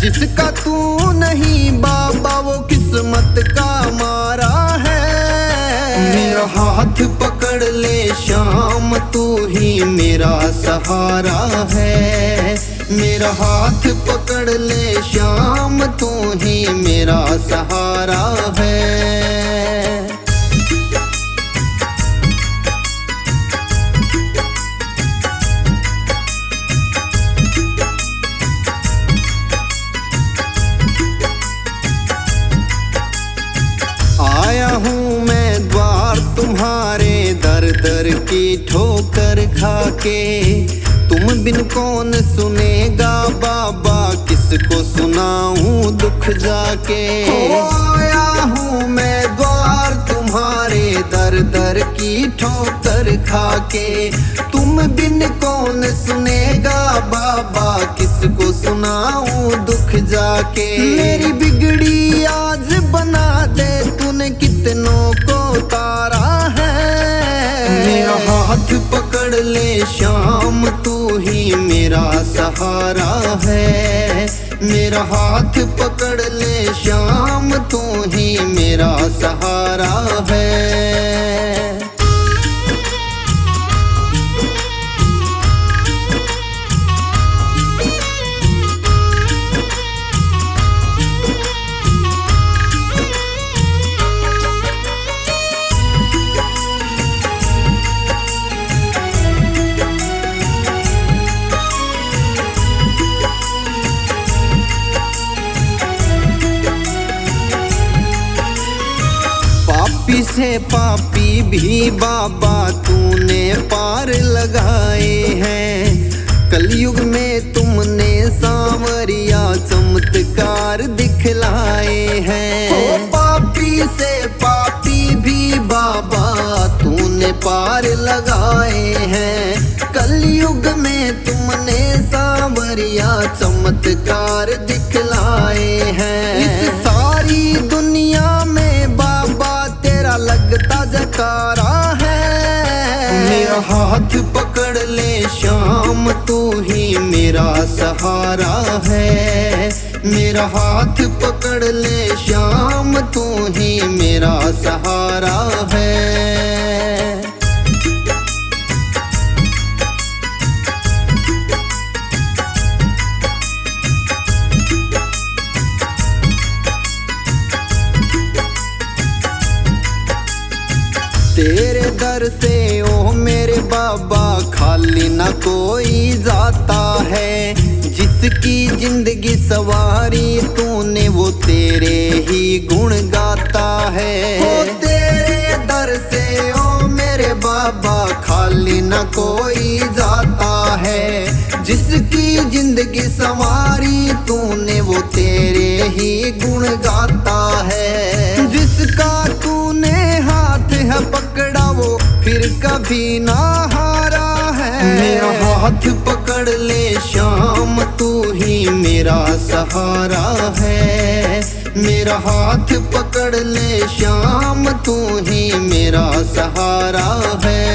जिसका तू नहीं बाबा वो किस्मत का मारा है। मेरा हाथ पकड़ ले श्याम तू ही मेरा सहारा है। मेरा हाथ पकड़ ले श्याम तू ही मेरा सहारा है। आया हूँ मैं द्वार तुम्हारे दर दर की ठोकर खाके। तुम बिन कौन सुनेगा बाबा किसको सुनाऊं दुख जाके। आया हूँ मैं द्वार तुम्हारे दर दर की ठोकर खाके। तुम बिन कौन सुनेगा बाबा किसको सुनाऊं दुख जाके। मेरी बिगड़ी आज बना दे तूने कितनों को तारा है। मेरा हाथ पकड़ ले श्याम तू ही मेरा सहारा है। मेरा हाथ पकड़ ले श्याम तू ही मेरा सहारा है। पापी से पापी भी बाबा तूने पार लगाए हैं। कलयुग में तुमने सांवरिया चमत्कार दिखलाए हैं। पापी से पापी भी बाबा तूने पार लगाए हैं। कलयुग में तुमने सांवरिया चमत्कार दिखलाए हैं। इस सारी दुनिया में बाबा तेरा लगता जकारा है। मेरा हाथ पकड़ ले श्याम तू ही मेरा सहारा है। मेरा हाथ पकड़ ले श्याम तू ही मेरा सहारा है। तेरे दर से ओ मेरे बाबा खाली ना कोई जाता है। जिसकी जिंदगी सवारी तूने वो तेरे ही गुण गाता है। ओ तेरे दर से ओ मेरे बाबा खाली ना कोई जाता है। जिसकी जिंदगी सवारी तूने वो तेरे ही गुण गाता है। जिसका तूने हाथ है पकड़ा वो फिर कभी ना हारा है। मेरा हाथ पकड़ ले श्याम तू ही मेरा सहारा है। मेरा हाथ पकड़ ले श्याम तू ही मेरा सहारा है।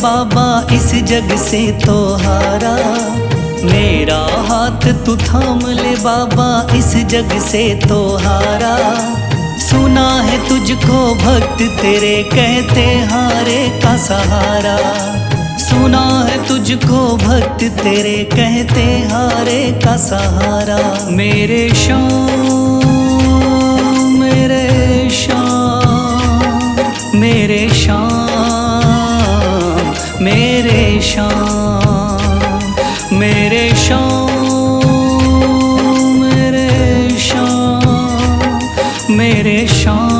बाबा इस जग से तो हारा, मेरा हाथ तू थाम ले बाबा इस जग से तो हारा। सुना है तुझको भक्त तेरे कहते हारे का सहारा, सुना है तुझको भक्त तेरे कहते हारे का सहारा। मेरे श्याम मेरे श्याम मेरे श्याम मेरे श्याम मेरे श्याम मेरे श्याम मेरे श्याम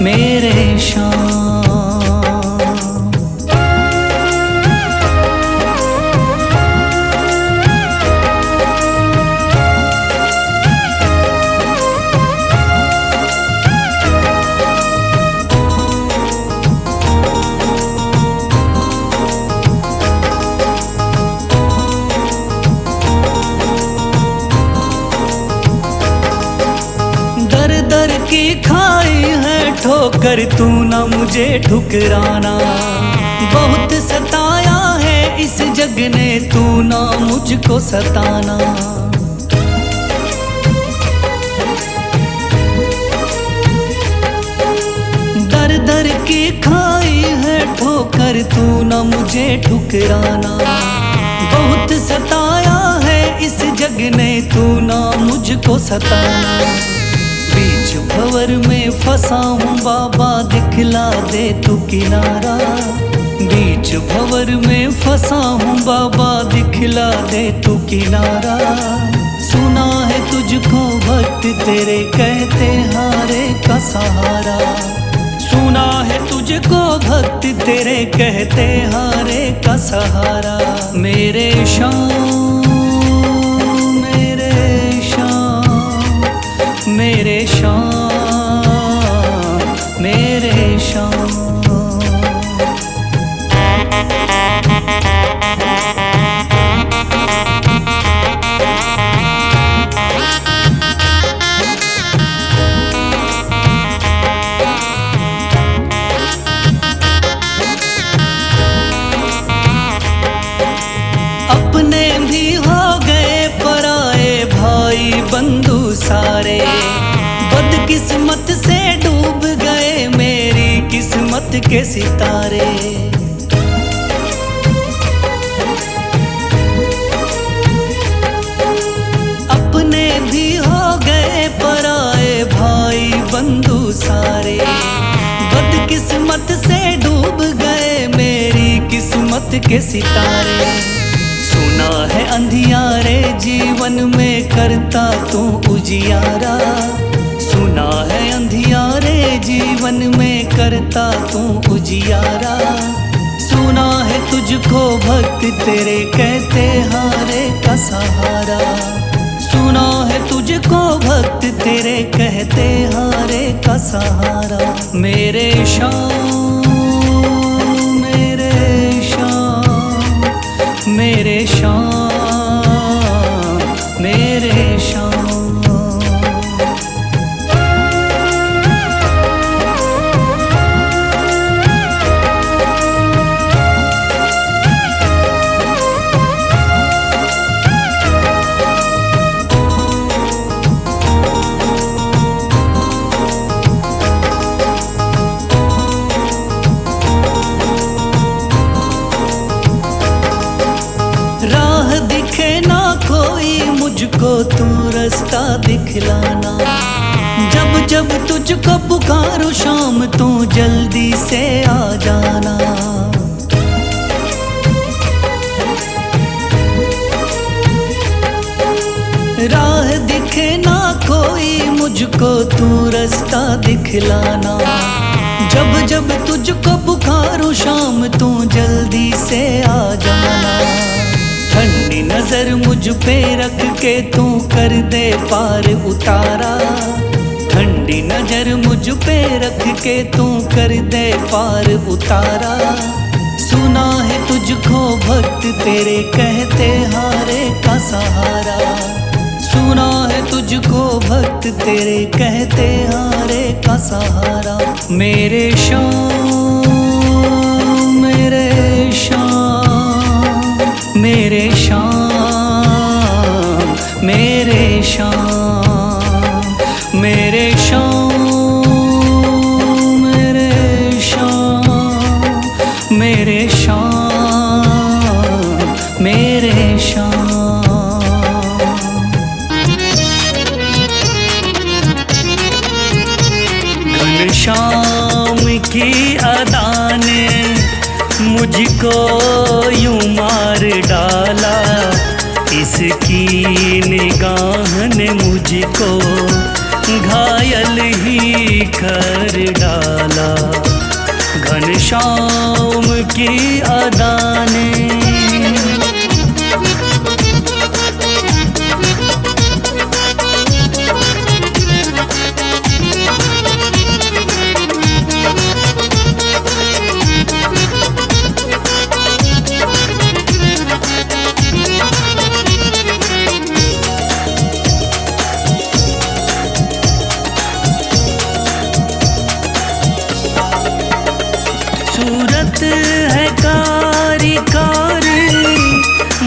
मेरे श्याम। दर की खाई है ठोकर तू ना मुझे ठुकराना, बहुत सताया है इस जग ने तू ना मुझको सताना। दर दर की खाई है ठोकर तू ना मुझे ठुकराना, बहुत सताया है इस जग ने तू ना मुझको सताना। बीच भंवर में फंसा हूँ बाबा दिखला दे तू किनारा, बीच भंवर में फंसा हूँ बाबा दिखला दे तू किनारा। सुना है तुझको भक्त तेरे कहते हारे का सहारा, सुना है तुझको भक्त तेरे कहते हारे का सहारा। मेरे श्याम मेरे श्याम मेरे श्याम मेरे श्याम। अपने भी हो गए पराए भाई बंधु सारे, बदकिस्मत से डूब गए मेरी किस्मत के सितारे। अपने भी हो गए पराए भाई बंधु सारे, बदकिस्मत से डूब गए मेरी किस्मत के सितारे। सुना है अंधियारे जीवन में करता तू उजियारा, सुना है अंधियारे जीवन में करता तू उजियारा। सुना है तुझको भक्त तेरे कहते हारे का सहारा, सुना है तुझको भक्त तेरे कहते हारे का सहारा। मेरे श्याम मेरे श्याम मेरे श्याम मेरे श्याम। राह दिखे ना कोई मुझको तू रास्ता दिखलाना, जब जब तुझको पुकारूं शाम तू जल्दी से आ जाना। राह दिखे ना कोई मुझको तू रास्ता दिखलाना, जब जब तुझको पुकारूं शाम तू जल्दी से आ जाना। ठंडी नजर मुझ पे रख के तू कर दे पार उतारा, ठंडी नजर मुझ पे रख के तू कर दे पार उतारा। सुना है तुझको भक्त तेरे कहते हारे का सहारा, सुना है तुझको भक्त तेरे कहते हारे का सहारा। मेरे श्याम शाम मेरे शाम मेरे शाम मेरे शाम मेरे शाम मेरे शाम मेरे शाम। घनश्याम की अदा ने मुझको यूं मार डाला, इसकी निगाह ने मुझको घायल ही कर डाला। घनश्याम की अदा ने सूरत है कारी कारी,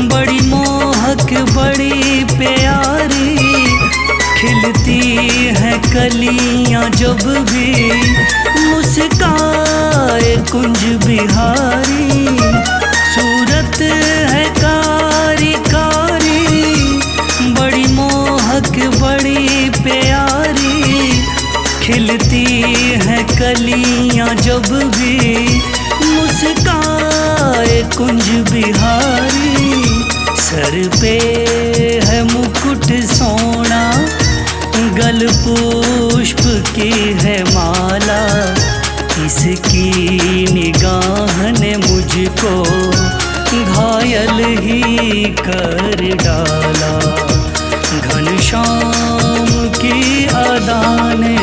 बड़ी मोहक बड़ी प्यारी, खिलती है कलियां जब भी मुस्काए कुंज बिहारी। सूरत है कारी कारी, बड़ी मोहक बड़ी प्यारी, खिलती है कलियां जब भी मुस्काए कुंज बिहारी। सर पे है मुकुट सोना, गल पुष्प की है माला, इसकी निगाह ने मुझको घायल ही कर डाला। घनश्याम की अदा ने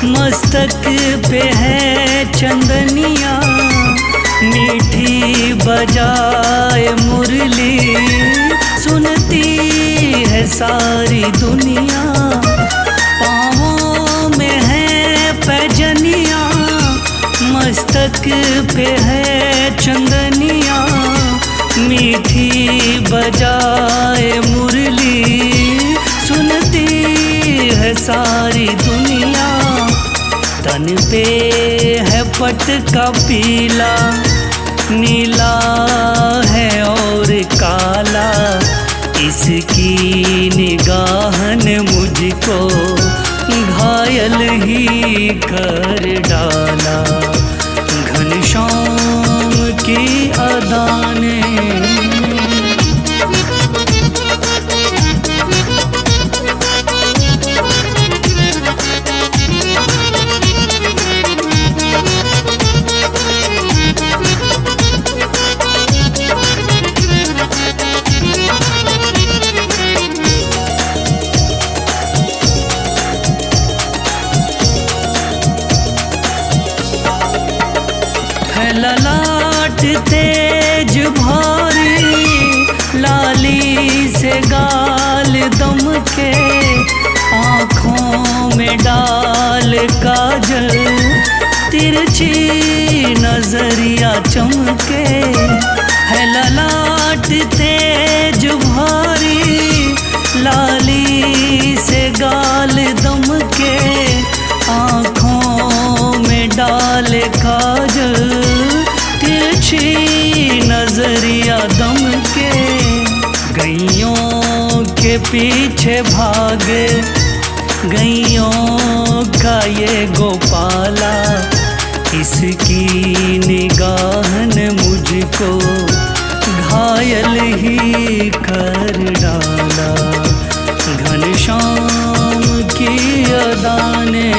मस्तक पे है चंदनिया, मीठी बजाए मुरली, सुनती है सारी दुनिया। पाँवों में है पैजनिया, मस्तक पे है चंदनिया, मीठी बजाए मुरली, सुनती है सारी दुनिया। तन पे है पट का पीला, नीला है और काला, इसकी निगाह ने मुझको घायल ही कर डाला। घनश्याम की अदा ने ललाट तेज भारी, लाली से गाल दम के, आँखों में डाल काजल, तिरछी नजरिया चमके। है ललाट तेज भारी, लाली से गाल दम के, आँखों में डाल काजल, तिरछी नजरिया दम के। गैयों के पीछे भागे, गैयों का ये गोपाला, इसकी निगाह ने मुझको घायल ही कर डाला। घनश्याम की अदा ने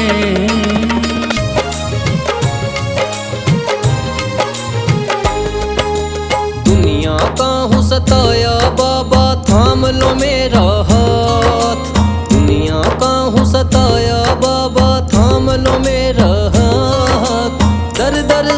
सताया बाबा थाम लो मेरा हाथ, दुनिया का हूँ सताया बाबा थाम लो मेरा हाथ। दर दर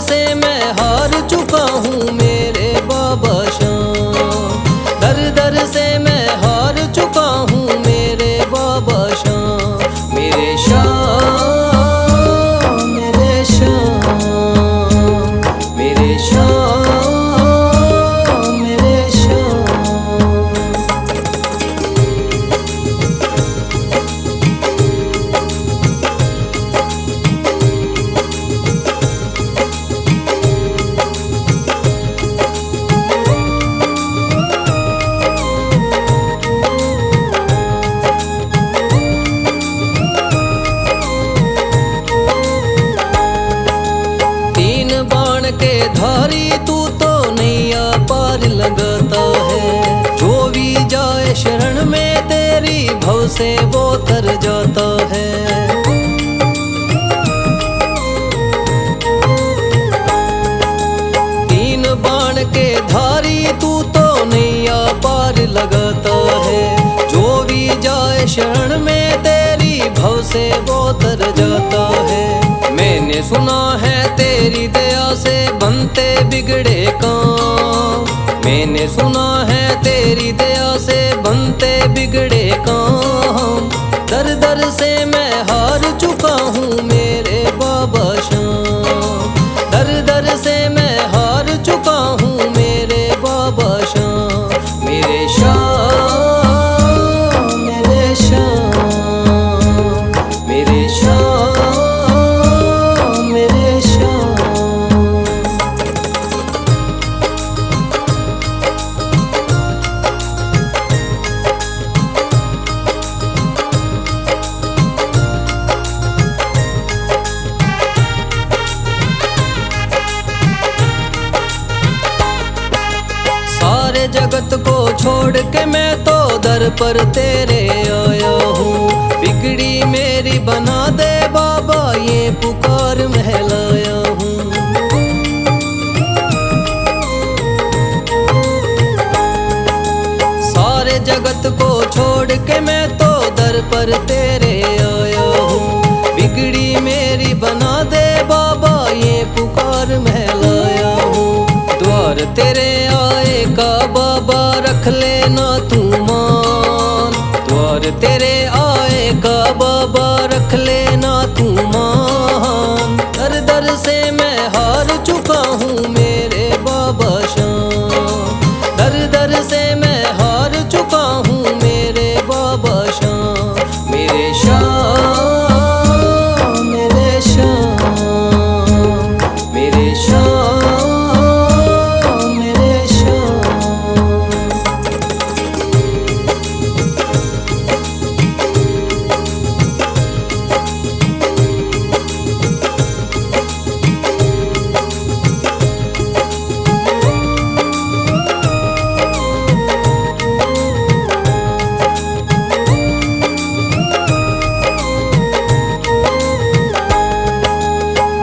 पार लगाता है। जो भी जाए शरण में तेरी भव से वो तर जाता है। तीन बाण के धारी तू तो नैया पार लगाता है। जो भी जाए शरण में तेरी भव से वो तर जाता है। मैंने सुना है तेरी दया से बनते बिगड़े काम। मैंने सुना है तेरी दया से बनते बिगड़े काम। दर दर से मैं हार चुका हूँ मेरे बाबा श्याम। दर दर से मैं हार चुका हूँ मेरे बाबा श्याम। मेरे श्याम, मेरे श्याम, मेरे श्याम, मेरे श्याम। सारे जगत को छोड़ के मैं तो दर पर तेरे आया हूँ। बिगड़ी मेरी बना दे बाबा ये पुकार महलाया हूँ। सारे जगत को छोड़ के मैं तो दर पर तेरे आया हूँ। बिगड़ी मेरी बना दे बाबा ये पुकार महलाया हूँ। द्वार तेरे आए का बाबा रख लेना तू मान। द्वार तेरे आए का बाबा रख लेना तू मान। दर दर से मैं हार चुका हूँ मेरे बाबा श्याम। दर दर से मैं हार चुका हूँ मेरे बाबा श्याम। मेरे श्याम, मेरे श्याम, मेरे श्याम, मेरे श्याम।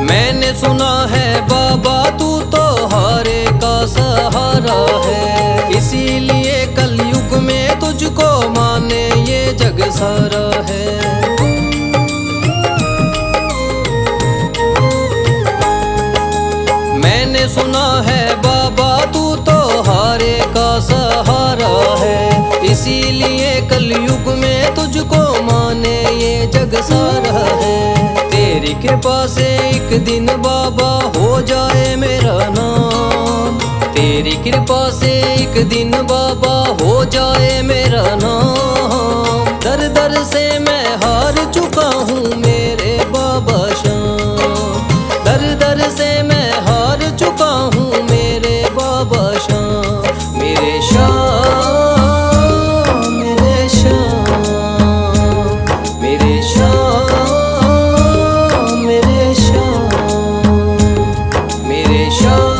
मैंने सुना है बाबा तू तो हारे का सहारा है। इसीलिए कलयुग में तुझको माने ये जग सारा है। मैंने सुना है बाबा तू तो हारे का सहारा है। इसीलिए कलयुग में तुझको माने ये जग सारा है। तेरी कृपा से एक दिन बाबा हो जाए मेरा नाम। तेरी कृपा से एक दिन बाबा हो जाए मेरा नाम। दर दर से मैं हार चुका हूँ मेरे बाबा श्याम। दर दर से मैं हार चुका हूँ मेरे बाबा श्याम। मेरे श्याम, मेरे श्याम, मेरे श्याम, मेरे श्याम, मेरे श्याम।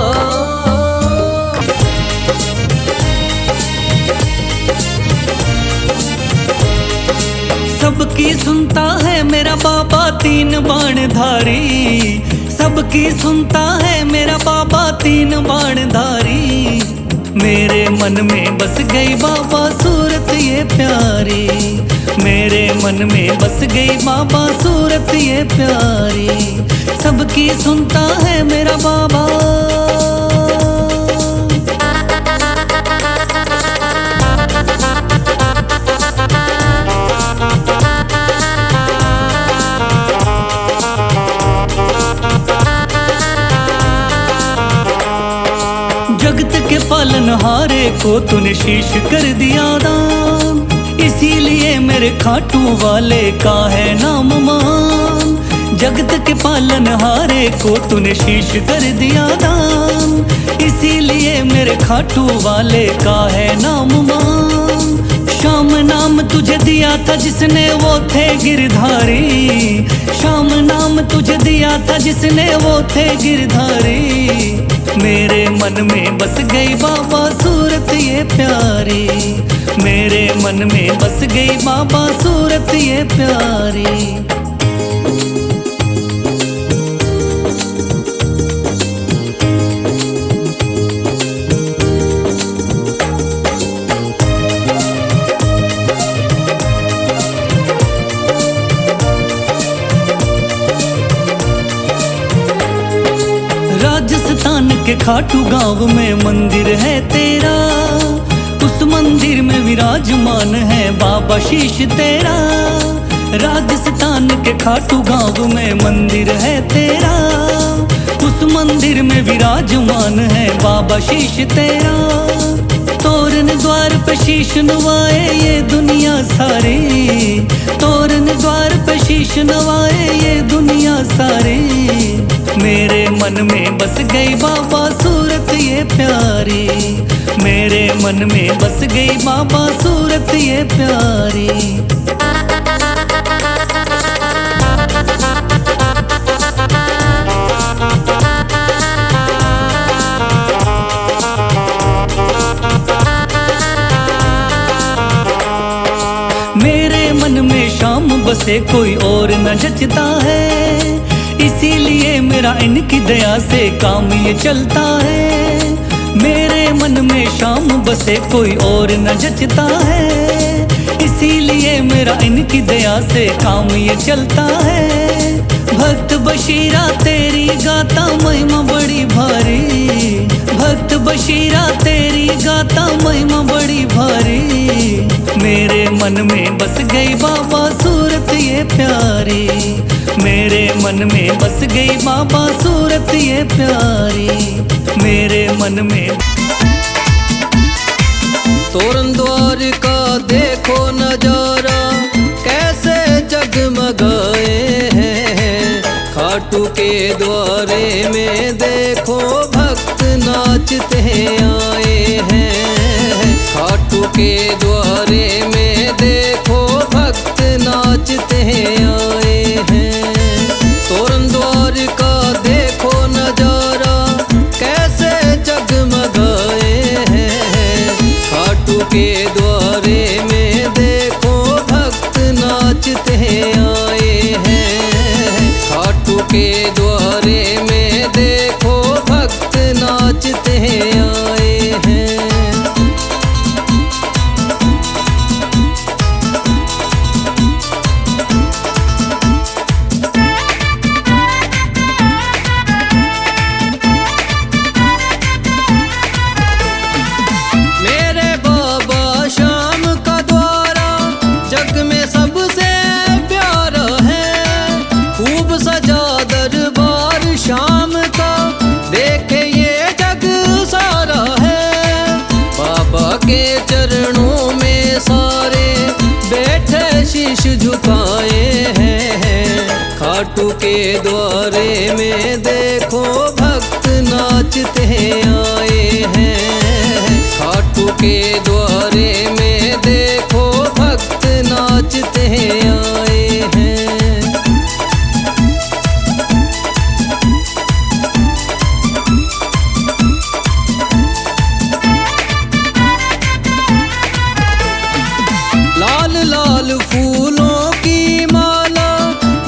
सबकी सुनता है मेरा बाबा तीन बाण धारी। सबकी सुनता है मेरा बाबा तीन बाण धारी। मेरे मन में बस गई बाबा सूरत ये प्यारी। मेरे मन में बस गई बाबा सूरत ये प्यारी। सबकी सुनता है मेरा बाबा। जगत के पालनहारे को तूने शीश कर दिया दान। इसीलिए मेरे खाटू वाले का है नाम मान। जगत के पालनहारे को तूने शीश कर दिया दान। इसीलिए मेरे खाटू वाले का है नाम मान। श्याम नाम तुझे दिया था जिसने वो थे गिरधारी, श्याम नाम तुझे दिया था जिसने वो थे गिरधारी। मेरे मन में बस गई बाबा सूरत ये प्यारी, मेरे मन में बस गई बाबा सूरत ये प्यारी। राजस्थान के खाटू गांव में मंदिर है तेरा, उस मंदिर में विराजमान है बाबा शीश तेरा। राजस्थान के खाटू गांव में मंदिर है तेरा, उस मंदिर में विराजमान है बाबा शीश तेरा। तोरण द्वार पे शीश नवाए ये दुनिया सारी, तोरण द्वार पे शीश नवाए ये दुनिया सारी। मेरे मन में बस गई बाबा सूरत ये प्यारी, मेरे मन में बस गई बाबा सूरत ये प्यारी। मेरे मन में शाम बसे कोई और न जचता है, इसीलिए मेरा इनकी दया से काम ये चलता है। मेरे मन में शाम बसे कोई और न जचता है, इसीलिए मेरा इनकी दया से काम ये चलता है। भक्त बशीरा तेरी गाता महिमा बड़ी भारी, भक्त बशीरा तेरी गाता महिमा बड़ी भारी। मेरे मन में बस गई बाबा सूरत ये प्यारी, मेरे मन में बस गई बाबा सूरत ये प्यारी। मेरे मन में तोरण द्वार का देखो नजारा कैसे जगमगाए हैं। खाटू के द्वारे में देखो भक्त नाचते आए हैं। खाटू के द्वारे में देखो भक्त नाचते आए हैं। तोरण द्वार का देखो नजारा कैसे जगमगाए हैं। खाटू के द्वारे में देखो भक्त नाचते आए हैं। खाटू के द्वारे में देखो भक्त नाचते आए हैं। चरणों में सारे बैठे शीश झुकाए हैं। खाटू के द्वारे में देखो भक्त नाचते आए हैं। खाटू के द्वारे में देखो भक्त नाचते आए हैं। लाल लाल फूलों की माला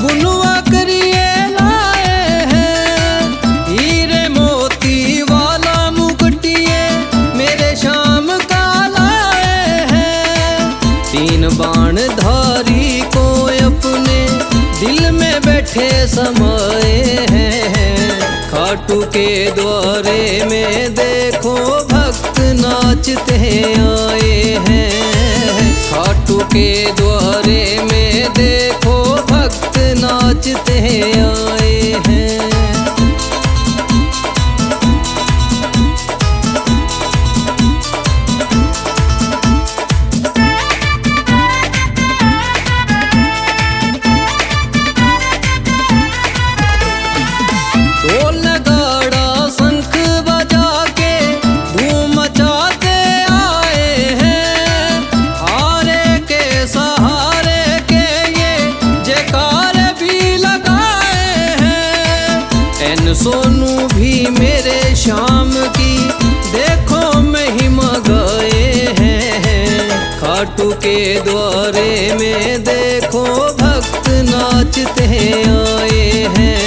बुनवा करिए लाए हैं। हीरे मोती वाला मुकुटिए मेरे शाम का लाए हैं। तीन बाण धारी को अपने दिल में बैठे समाए हैं। खाटू के द्वारे में देखो भक्त नाचते आए हैं। खाटू के द्वारे में देखो भक्त नाचते आए हैं। ढोल नगाड़ा शंख बजा के धूम मचाते आए हैं। हार द्वारे में देखो भक्त नाचते आए हैं।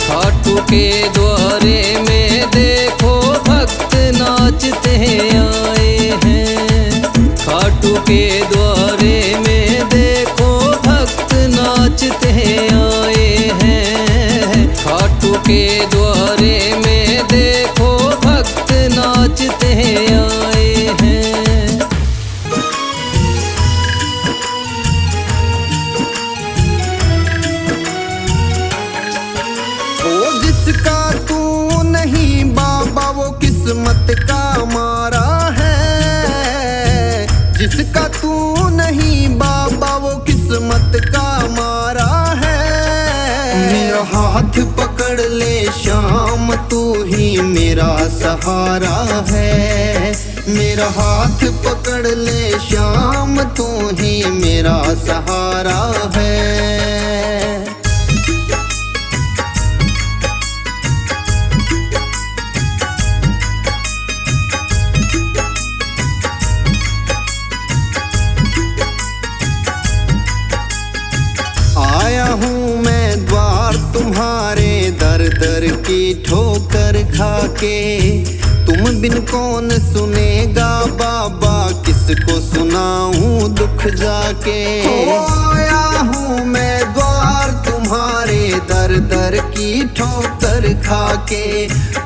खाटू के द्वारे में देखो भक्त नाचते आए हैं। खाटू के द्वारे में देखो भक्त नाचते आए हैं। खाटू के द्वारे में देखो भक्त नाचते आए हैं। ओ जिसका तू नहीं बाबा वो किस्मत का मारा है। जिसका तू नहीं बाबा वो किस्मत का मारा है। मेरा हाथ पकड़ ले श्याम तू ही मेरा सहारा है। मेरा हाथ पकड़ ले श्याम तू ही मेरा सहारा है। आया हूँ मैं द्वार तुम्हारे दर दर की ठोकर खाके। तुम बिन कौन सुनेगा बाबा किसको सुनाऊं दुख जाके। आया हूँ मैं द्वार तुम्हारे दर दर की ठोकर खाके।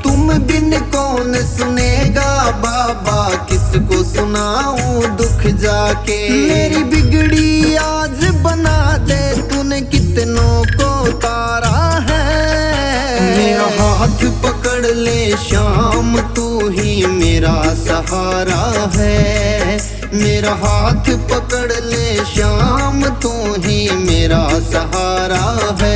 तुम बिन कौन सुनेगा बाबा किसको सुनाऊं दुख जाके। मेरी बिगड़ी आज बना दे तूने कितनों को तारा है। मेरा हाथ पकड़ ले श्याम तू ही मेरा सहारा है। मेरा हाथ पकड़ ले श्याम तू ही मेरा सहारा है।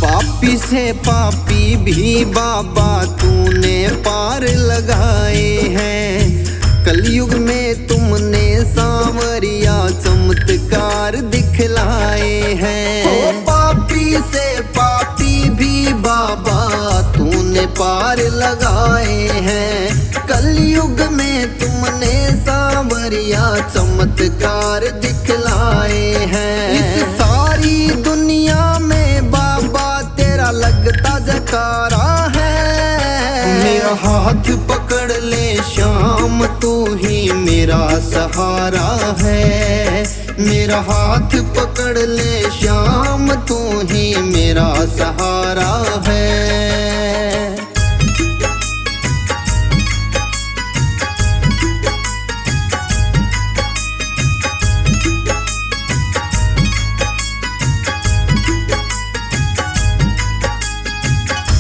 पापी से पापी भी बाबा तूने पार लगाए हैं। कलयुग में तुमने सांवरिया चमत्कार दिखलाए हैं। पापी से पापी भी बाबा तूने पार लगाए हैं। कलयुग में तुमने सांवरिया चमत्कार दिखलाए हैं। इस सारी दुनिया में बाबा तेरा लगता जकारा है। मेरा हाथ पकड़ ले श्याम तू ही मेरा सहारा है। मेरा हाथ पकड़ ले श्याम तू ही मेरा सहारा है।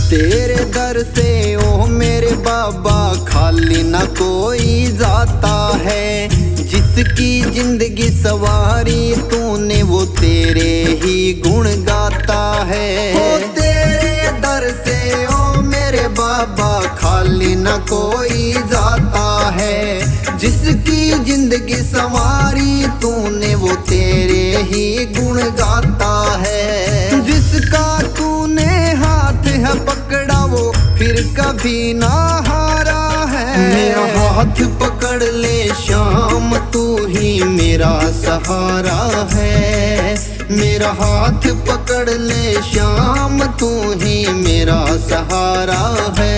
तेरे दर से ओ मेरे बाबा खाली ना कोई जाता है। जिसकी जिंदगी सवारी तूने वो तेरे ही गुण गाता है। ओ तेरे दर से ओ मेरे बाबा खाली ना कोई जाता है। जिसकी जिंदगी सवारी तूने वो तेरे ही गुण गाता है। जिसका तूने हाथ है पकड़ा वो फिर कभी ना हारा है। मेरा हाथ पकड़ ले श्याम तू ही मेरा सहारा है। मेरा हाथ पकड़ ले श्याम तू ही मेरा सहारा है।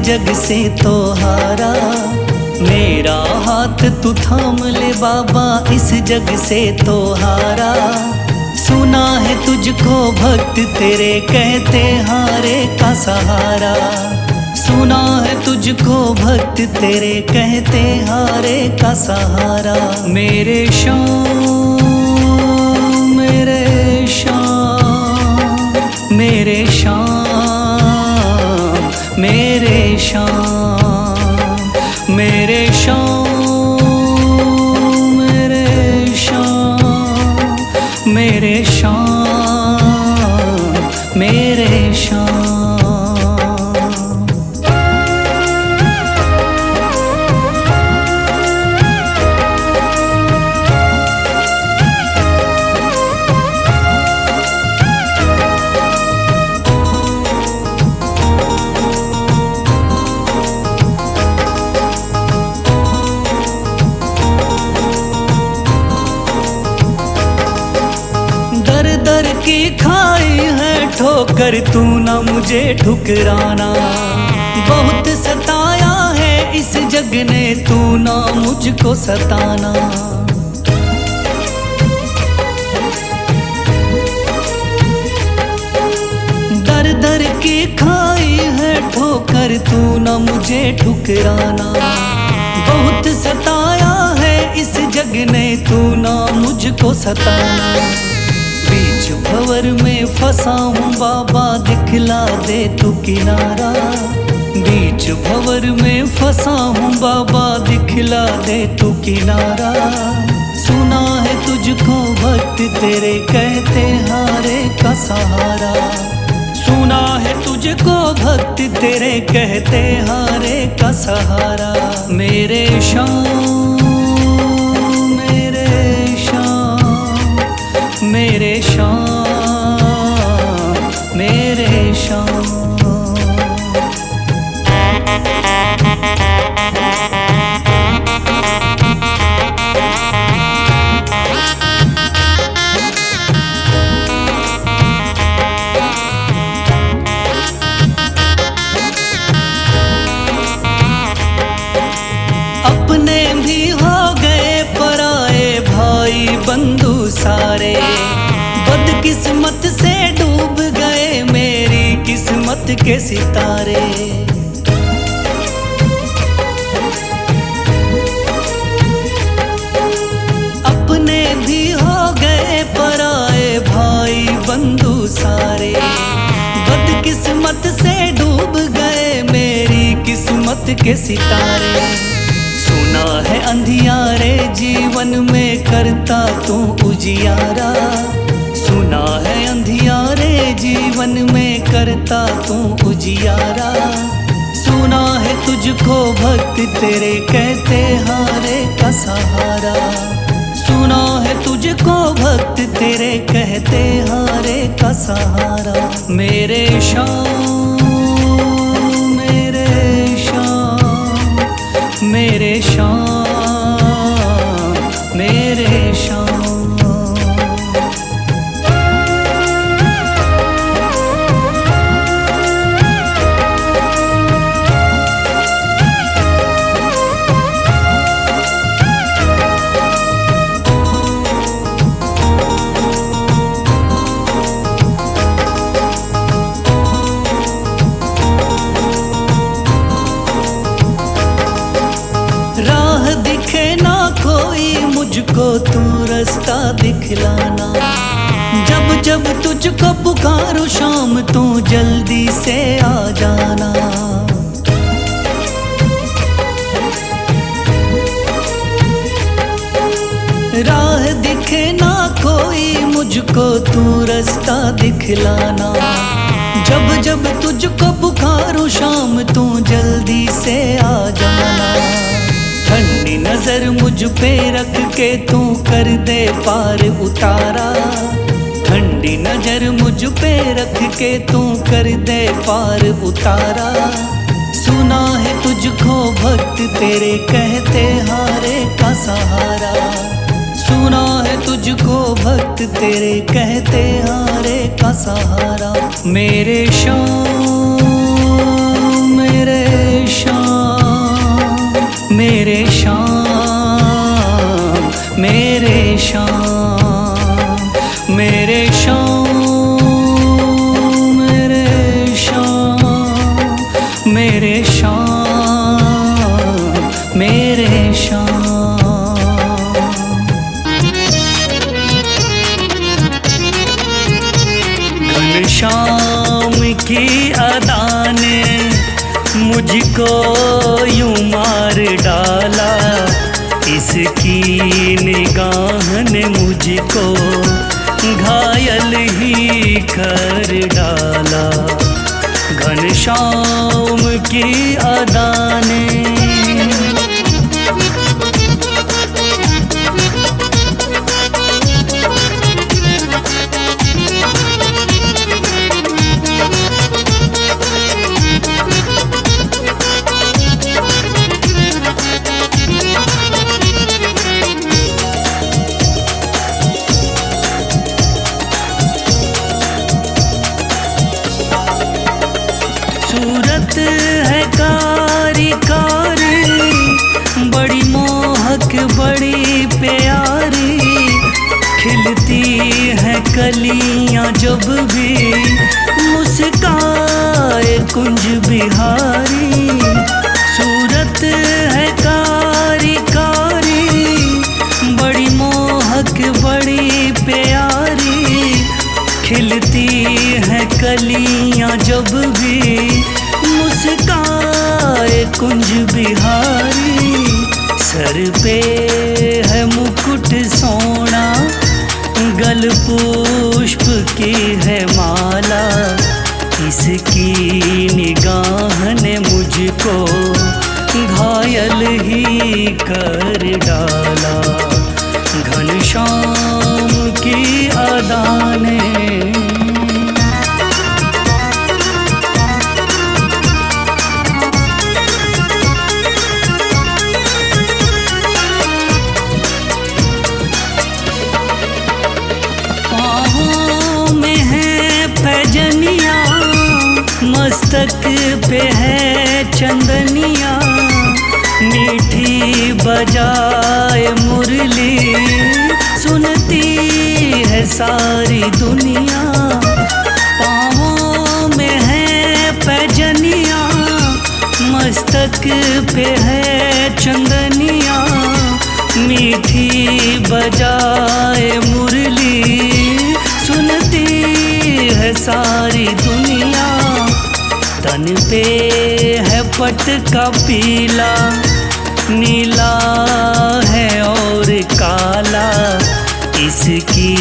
जग से तो हारा। मेरा हाथ तू थाम ले बाबा, इस जग से तो हारा। सुना है तुझको भक्त तेरे कहते हारे का सहारा। सुना है तुझको भक्त तेरे कहते हारे का सहारा। मेरे श्याम मेरे श्याम मेरे श्याम मेरे श्याम मेरे श्याम मेरे श्याम मेरे श्याम मेरे श्याम। दर की खाई है ठोकर, तू ना मुझे ठुकराना। बहुत सताया है इस जग ने, तू ना मुझको सताना। दर दर की खाई है ठोकर, तू ना मुझे ठुकराना। बहुत सताया है इस जग ने, तू ना मुझको सताना। बीच भंवर में फंसा हूँ बाबा, दिखला दे तू किनारा। बीच भंवर में फंसा हूँ बाबा, दिखला दे तू किनारा। सुना है तुझको भक्त तेरे कहते हारे का सहारा। सुना है तुझको भक्त तेरे कहते हारे का सहारा। मेरे श्याम मेरे श्याम मेरे श्याम मेरे श्याम। अपने भी हो गए पराए भाई बंधु सारे। बदकिस्मत से डूब गए मेरी किस्मत के सितारे। अपने भी हो गए पराए भाई बंधु सारे। बदकिस्मत से डूब गए मेरी किस्मत के सितारे। सुना है अंधियारे जीवन में करता तू उजियारा। सुना है अंधियारे जीवन में करता तू उजियारा। सुना है तुझको भक्त तेरे कहते हारे का सहारा। सुना है तुझको भक्त तेरे कहते हारे का सहारा। मेरे श्याम मेरे श्याम मेरे श्याम मेरे श्याम। राह दिखे ना कोई मुझको, तू रास्ता दिखलाना। जब जब तुझको पुकारूं शाम, तू जल्दी से आ जाना। राह दिखे ना कोई मुझको, तू रास्ता दिखलाना। जब जब तुझको पुकारूं शाम, तू जल्दी से आ जाना। ठंडी नजर मुझ पे रख के तू कर दे पार उतारा। ठंडी नजर मुझ पे रख के तू कर दे पार उतारा। सुना है तुझको भक्त तेरे कहते हारे का सहारा। सुना है तुझको भक्त तेरे कहते हारे का सहारा। मेरे श्याम मेरे शाम, मेरे शाम, मेरे शाम, मेरे शाम, मेरे शाम, मेरे शाम, मेरे शाम। घनश्याम की अदा ने मुझको यूं मार डाला, इसकी निगाह ने मुझको घायल ही कर डाला। घनश्याम की अदा ने सूरत है कारी कारी, बड़ी मोहक बड़ी प्यारी, खिलती है कलियां जब भी मुस्काए कुंज बिहारी। सूरत है कारी कारी, बड़ी मोहक बड़ी प्यारी, खिलती है कलियां जब भी मुस्काए कुंज बिहारी। सर पे है मुकुट सोना, गल पुष्प की है माला, इसकी निगाह ने मुझको घायल ही कर डाला। घनश्याम की अदा ने मस्तक पे है चंदनिया, मीठी बजाए मुरली, सुनती है सारी दुनिया। पाँवों में है पैजनिया, मस्तक पे है चंदनिया, मीठी बजाए मुरली, सुनती है सारी दुनिया। तन पे है पट का पीला, नीला है और काला, इसकी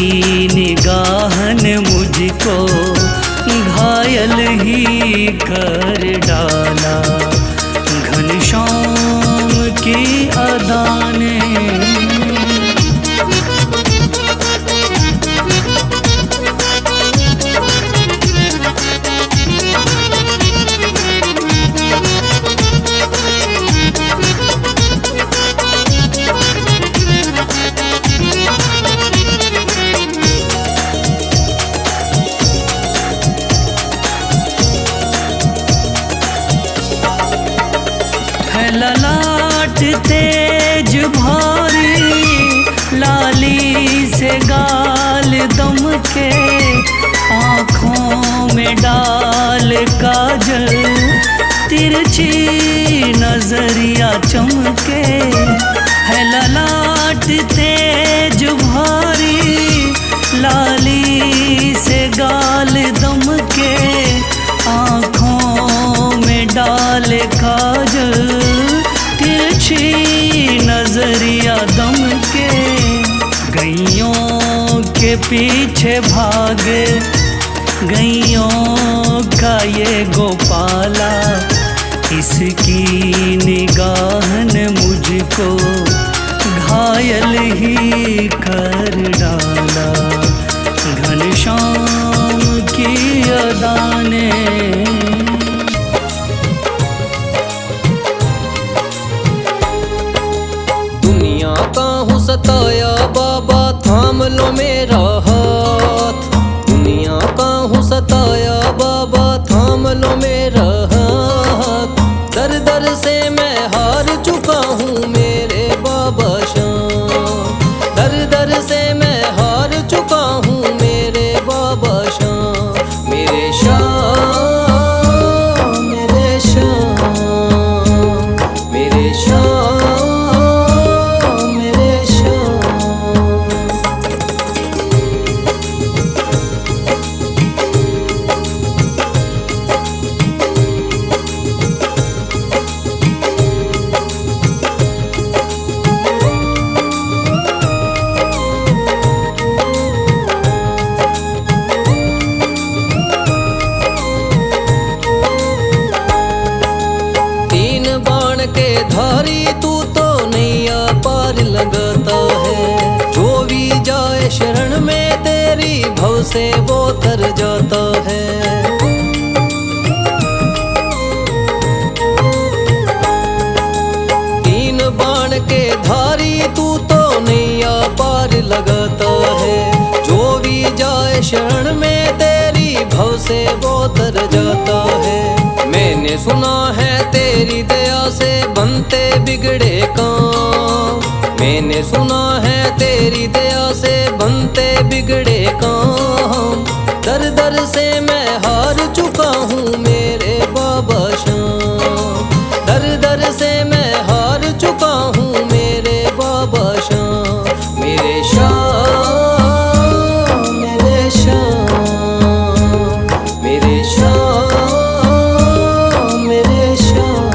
निगाह ने मुझको घायल ही कर डाला। घनश्याम की अदा ने ललाट तेज भारी, लाली से गाल दम के, आँखों में डाल काजल, तिरछी नजरिया चमके। है ललाट तेज भारी, लाली से गाल दम के, आँखों में डाल काजल, तिरछी नजरिया दम के। गैयों के पीछे भागे, गैयों का ये गोपाला, इसकी निगाह ने मुझको घायल ही कर डाला। घनश्याम की अदा ने सताया बाबा थाम लो मेरा हाथ, दुनिया का हूँ सताया बाबा थाम लो मेरा हाथ। लगाता है। जो भी जाए शरण में तेरी भव से वो तर जाता है। बाण के धारी तू तो नैया पार लगाता है। जो भी जाए शरण में तेरी भव से वो तर जाता है। मैंने सुना है तेरी दया से बनते बिगड़े काम। मैंने सुना है तेरी दया से बनते बिगड़े काम। दर दर से मैं हार चुका हूँ मेरे बाबा श्याम। दर दर से मैं हार चुका हूँ मेरे बाबा श्याम। मेरे श्याम मेरे श्याम मेरे श्याम मेरे श्याम।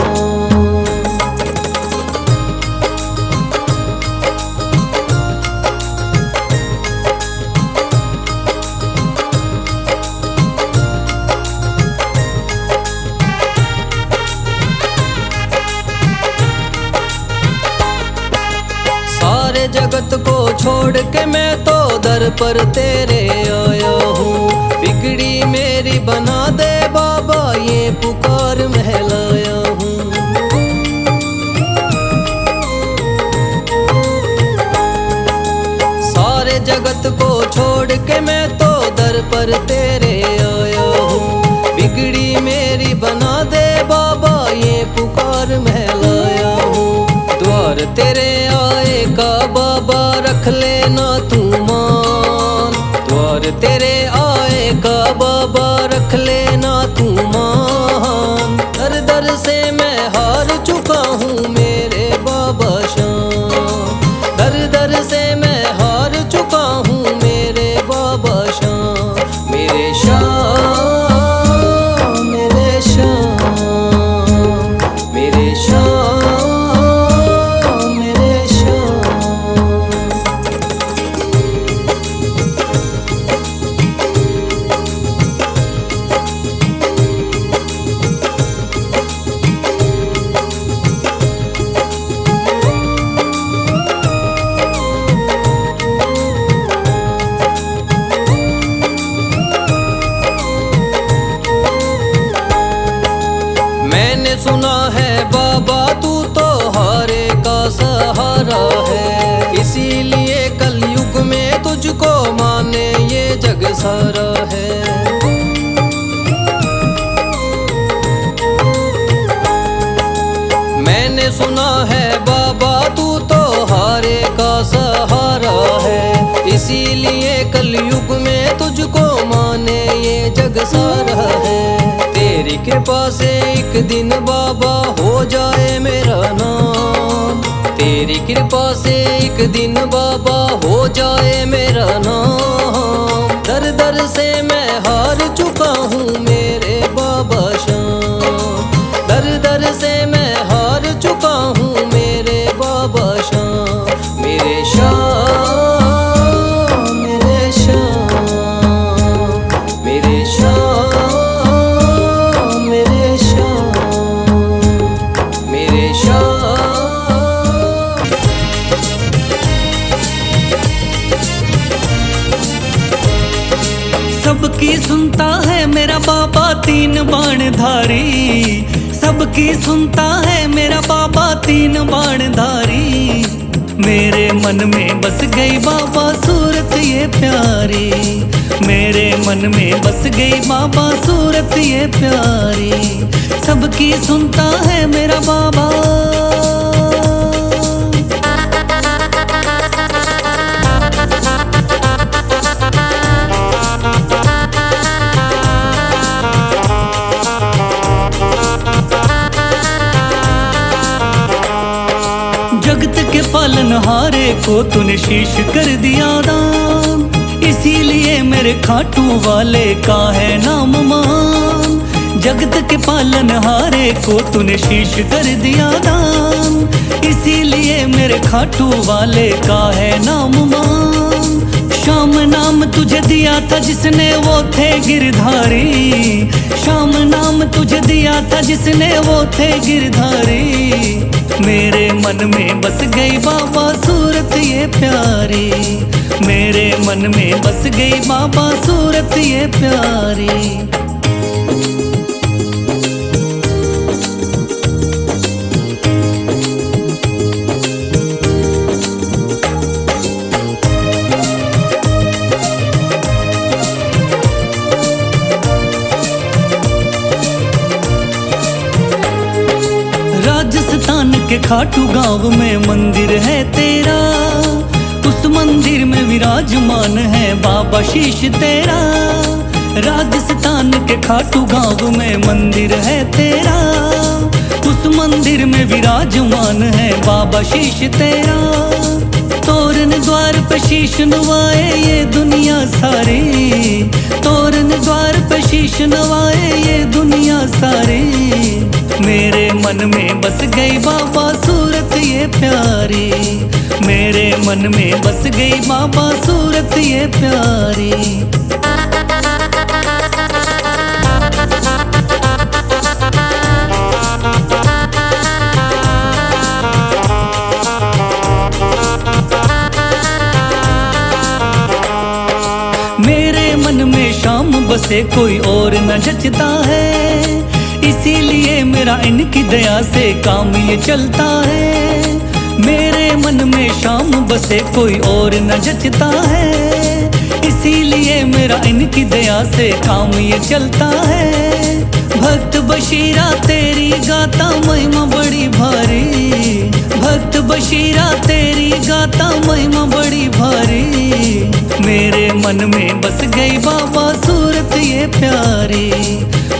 सारे जगत को छोड़ के मैं तो दर पर तेरे आया हूँ। बिगड़ी मेरी बना दे बाबा ये पुकार मैं लाया हूँ। सारे जगत को छोड़ के मैं तो दर पर तेरे आया हूँ। बिगड़ी मेरी बना दे बाबा ये पुकार मैं लाया हूँ। द्वार तेरे आए का बाबा रख लेना तू मान। द्वार तेरे आए का बाबा रख लेना तू मान। दर दर से मैं हार चुका हूँ मेरे बाबा श्याम। दर दर से मैं हार चुका हूँ मेरे बाबा श्याम। मेरे श्याम मेरे श्याम मेरे श्याम मेरे श्याम। मैंने सुना है बाबा तू तो हारे का सहारा है। इसीलिए कलयुग में तुझको माने ये जग सारा है। मैंने सुना है बाबा तू तो हारे का सहारा है। इसीलिए कलयुग में तुझको माने ये जग सारा है। तेरी कृपा से एक दिन बाबा हो जाए मेरा नाम। तेरी कृपा से एक दिन बाबा हो जाए मेरा नाम। दर दर से मैं हार चुका हूँ मेरे बाबा श्याम। दर दर से मैं हार चुका हूँ मेरे बाबा श्याम। मेरे श्याम मेरे श्याम मेरे श्याम मेरे श्याम मेरे श्याम। सबकी सुनता है मेरा बाबा तीन बाण धारी। सबकी सुनता है मेरा बाबा तीन बाण धारी। मेरे मन में बस गई बाबा सूरत ये प्यारी। मेरे मन में बस गई बाबा सूरत ये प्यारी। सबकी सुनता है मेरा बाबा। जगत के पालनहारे को तूने शीश कर दिया दान। इसीलिए मेरे खाटू वाले का है नाम मान। जगत के पालनहारे को तूने शीश कर दिया दान। इसीलिए मेरे खाटू वाले का है नाम मान। श्याम नाम तुझे दिया था जिसने वो थे गिरधारी। श्याम नाम तुझे दिया था जिसने वो थे गिरधारी। मेरे मन में बस गई बाबा सूरत सूरत ये प्यारी, मेरे मन में बस गई बाबा सूरत ये प्यारी। राजस्थान के खाटू गांव में मंदिर है तेरा, उस मंदिर में विराजमान है बाबा शीश तेरा। राजस्थान के खाटू गांव में मंदिर है तेरा, उस मंदिर में विराजमान है बाबा शीश तेरा। तोरण द्वार पे शीश नवाए ये दुनिया सारी, तोरण द्वार पे शीश नवाए ये दुनिया सारी। मेरे मन में बस गई बाबा सूरत ये प्यारी, मेरे मन में बस गई बाबा सूरत ये प्यारी। मेरे मन में शाम बसे कोई और न जचता है, इसीलिए मेरा इनकी दया से काम ये चलता है। मेरे मन में शाम बसे कोई और न जचता है, इसीलिए मेरा इनकी दया से काम ये चलता है। भक्त बशीरा तेरी गाता महिमा बड़ी भारी, भक्त बशीरा तेरी गाता महिमा बड़ी भारी। मेरे मन में बस गई बाबा सूरत ये प्यारी,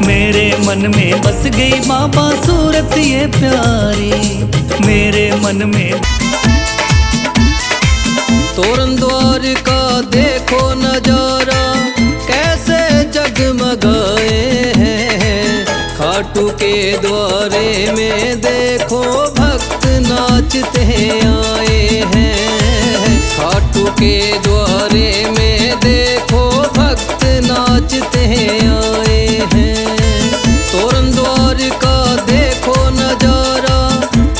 मेरे मन में बस गई बाबा सूरत ये प्यारी, मेरे मन में। तोरण द्वार का देखो नजारा कैसे जगमगाए हैं, खाटू के द्वारे में देखो भक्त नाचते आए हैं। खाटू के द्वारे में देखो भक्त नाचते आए हैं। तोरण द्वार का देखो नजारा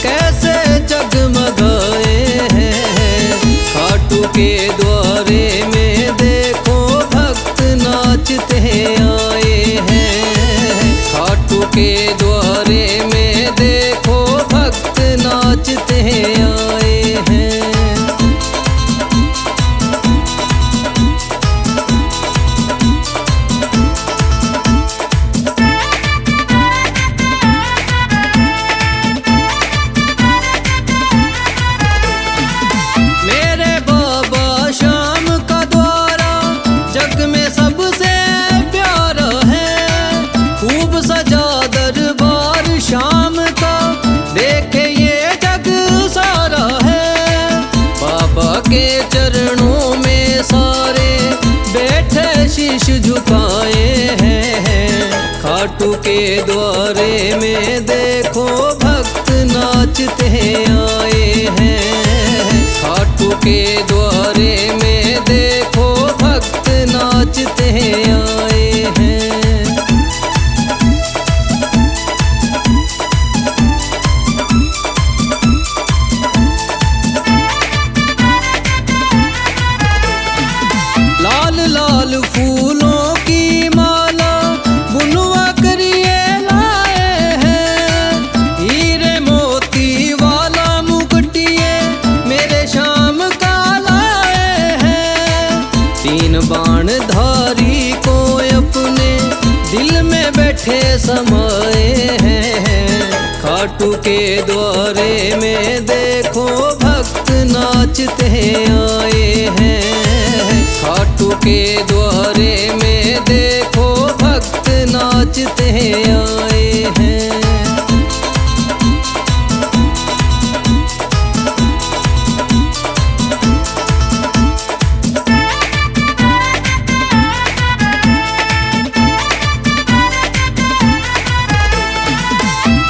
कैसे जगमगाए हैं, खाटू के द्वारे में देखो भक्त नाचते आए हैं। खाटू के द्वारे में देखो भक्त नाचते आए हैं। चरणों में सारे बैठे शीश झुकाए हैं। खाटू के द्वारे में देखो भक्त नाचते आए हैं। खाटू के द्वारे में देखो भक्त नाचते आए हैं। लाल लाल फूलों की माला बुनवा करिए लाए हैं। हीरे मोती वाला मुकुटिए मेरे शाम का लाए हैं। तीन बाण धारी को अपने दिल में बैठे समाए हैं। खाटू के द्वारे में देखो भक्त नाचते आए हैं। खाटू के द्वारे में देखो भक्त नाचते आए हैं।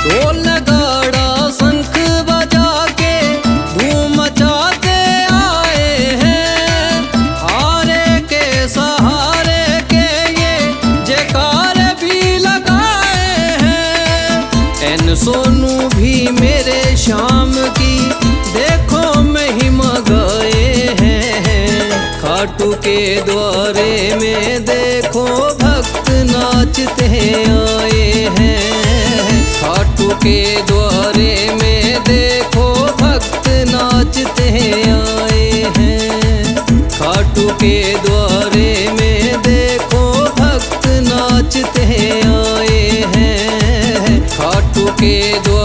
ढोल नगाड़ा शंख बजा के धूम मचाते आए हैं। हारे के सहारे के ये जयकार भी लगाए हैं। खाटू के द्वारे में देखो भक्त नाचते आए हैं। खाटू के द्वारे में देखो भक्त नाचते आए हैं। खाटू के द्वारे में देखो भक्त नाचते आए हैं। खाटू के द्वारे